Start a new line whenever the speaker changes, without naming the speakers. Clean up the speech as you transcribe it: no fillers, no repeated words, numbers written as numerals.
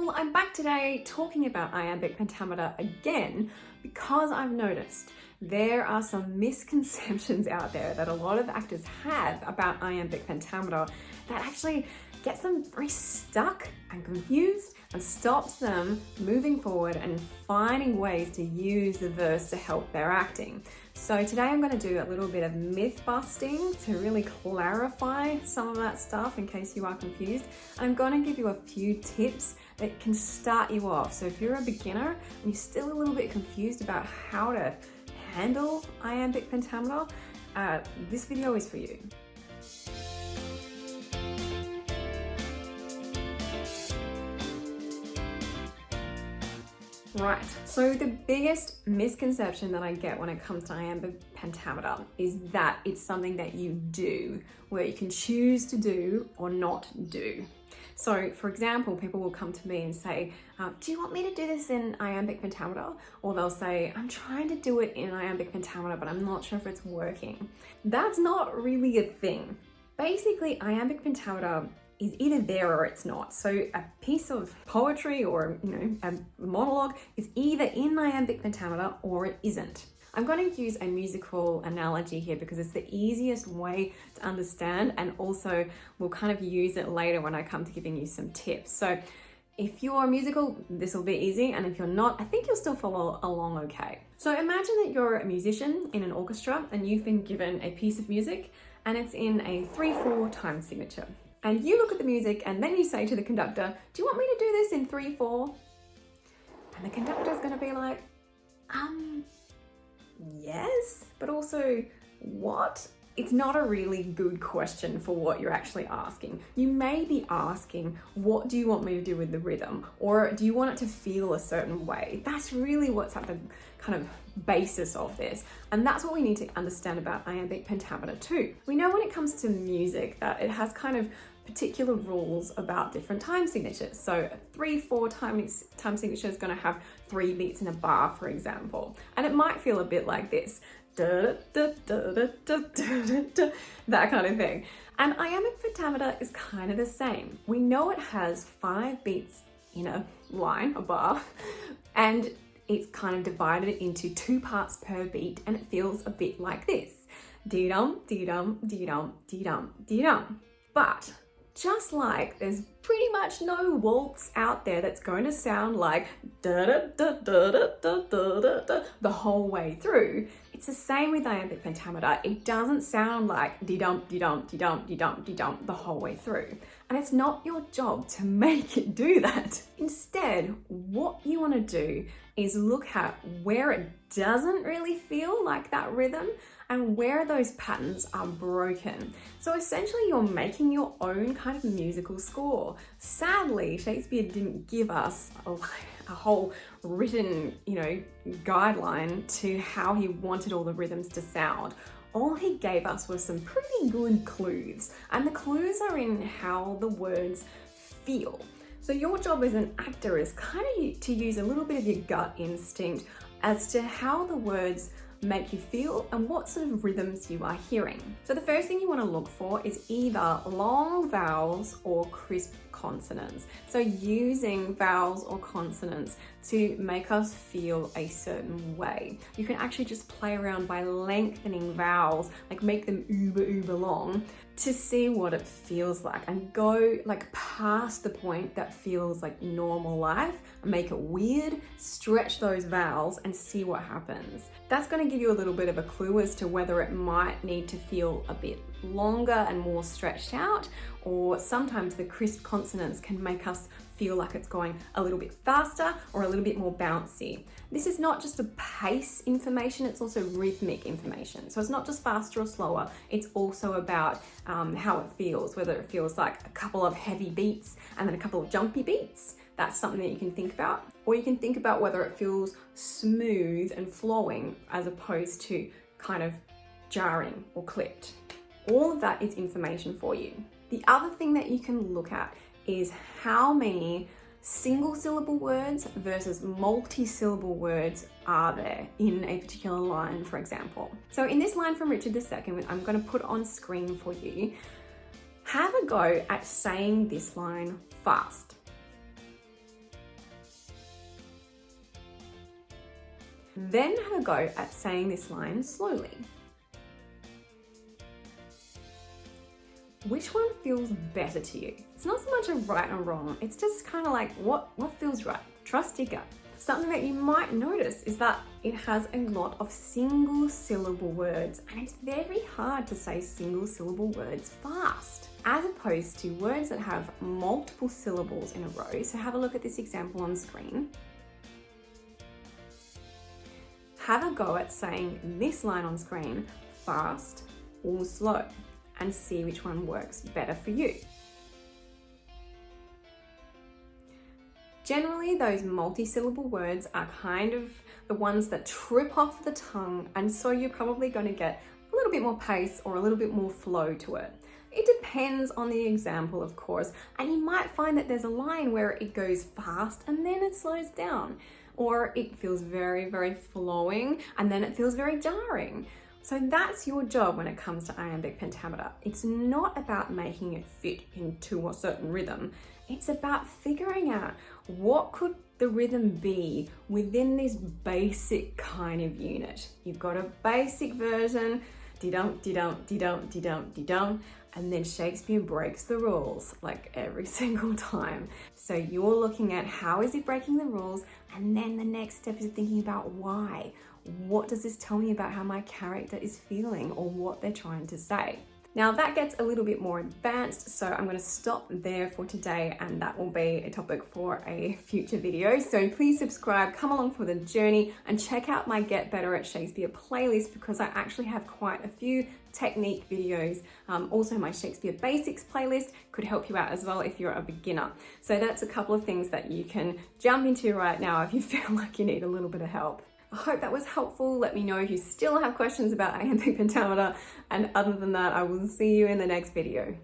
Well, I'm back today talking about iambic pentameter again because I've noticed there are some misconceptions out there that a lot of actors have about iambic pentameter that actually gets them very stuck and confused and stops them moving forward and finding ways to use the verse to help their acting. So today I'm going to do a little bit of myth busting to really clarify some of that stuff in case you are confused. And I'm going to give you a few tips that can start you off. So if you're a beginner and you're still a little bit confused about how to handle iambic pentameter, this video is for you. Right, so the biggest misconception that I get when it comes to iambic pentameter is that it's something that you do, where you can choose to do or not do. So for example, people will come to me and say, do you want me to do this in iambic pentameter? Or they'll say, I'm trying to do it in iambic pentameter, but I'm not sure if it's working. That's not really a thing. Basically, iambic pentameter is either there or it's not. So a piece of poetry or a monologue is either in iambic pentameter or it isn't. I'm going to use a musical analogy here because it's the easiest way to understand, and also we'll kind of use it later when I come to giving you some tips. So if you're musical, this will be easy, and if you're not, I think you'll still follow along okay. So imagine that you're a musician in an orchestra and you've been given a piece of music and it's in a 3/4 time signature. And you look at the music and then you say to the conductor, do you want me to do this in 3/4? And the conductor's gonna be like, yes, but also what? It's not a really good question for what you're actually asking. You may be asking, what do you want me to do with the rhythm? Or do you want it to feel a certain way? That's really what's at the kind of basis of this. And that's what we need to understand about iambic pentameter too. We know when it comes to music that it has kind of particular rules about different time signatures. So a 3/4 time signature is going to have 3 beats in a bar, for example. And it might feel a bit like this. Da, da, da, da, da, da, da, that kind of thing. And iambic pentameter is kind of the same. We know it has 5 beats in a line, a bar, and it's kind of divided into 2 parts per beat, and it feels a bit like this. Dee-dum, dee-dum, dee-dum, dee-dum, dee-dum. But just like there's pretty much no waltz out there that's going to sound like da da da da da da da da da the whole way through, it's the same with iambic pentameter. It doesn't sound like dee-dum, dee-dum, dee-dum, dee-dum, dee-dum the whole way through. And it's not your job to make it do that. Instead, what you want to do is look at where it doesn't really feel like that rhythm and where those patterns are broken. So essentially you're making your own kind of musical score. Sadly, Shakespeare didn't give us a whole written, guideline to how he wanted all the rhythms to sound. All he gave us was some pretty good clues, and the clues are in how the words feel. So your job as an actor is kind of to use a little bit of your gut instinct as to how the words make you feel and what sort of rhythms you are hearing. So the first thing you want to look for is either long vowels or crisp consonants. So using vowels or consonants to make us feel a certain way. You can actually just play around by lengthening vowels, like make them uber long, to see what it feels like, and go like past the point that feels like normal life and make it weird, stretch those vowels and see what happens. That's going to give you a little bit of a clue as to whether it might need to feel a bit longer and more stretched out, or sometimes the crisp consonants can make us feel like it's going a little bit faster or a little bit more bouncy. This is not just a pace information, it's also rhythmic information. So it's not just faster or slower, it's also about how it feels, whether it feels like a couple of heavy beats and then a couple of jumpy beats. That's something that you can think about. Or you can think about whether it feels smooth and flowing as opposed to kind of jarring or clipped. All of that is information for you. The other thing that you can look at is how many single syllable words versus multi-syllable words are there in a particular line, for example. So in this line from Richard II, I'm going to put on screen for you, have a go at saying this line fast. Then have a go at saying this line slowly. Which one feels better to you? It's not so much a right or wrong, it's just kind of like what feels right. Trust your gut. Something that you might notice is that it has a lot of single syllable words, and it's very hard to say single syllable words fast, as opposed to words that have multiple syllables in a row. So have a look at this example on screen. Have a go at saying this line on screen fast or slow, and see which one works better for you. Generally, those multi-syllable words are kind of the ones that trip off the tongue, and so you're probably going to get a little bit more pace or a little bit more flow to it. It depends on the example, of course, and you might find that there's a line where it goes fast and then it slows down, or it feels very, very flowing and then it feels very jarring. So that's your job when it comes to iambic pentameter. It's not about making it fit into a certain rhythm. It's about figuring out what could the rhythm be within this basic kind of unit. You've got a basic version, de-dum, de-dum, de-dum, de-dum, de-dum, and then Shakespeare breaks the rules like every single time. So you're looking at how is he breaking the rules, and then the next step is thinking about why. What does this tell me about how my character is feeling or what they're trying to say? Now that gets a little bit more advanced, so I'm going to stop there for today, and that will be a topic for a future video. So please subscribe, come along for the journey, and check out my Get Better at Shakespeare playlist, because I actually have quite a few technique videos. Also my Shakespeare Basics playlist could help you out as well if you're a beginner. So that's a couple of things that you can jump into right now if you feel like you need a little bit of help. I hope that was helpful. Let me know if you still have questions about iambic pentameter, and other than that, I will see you in the next video.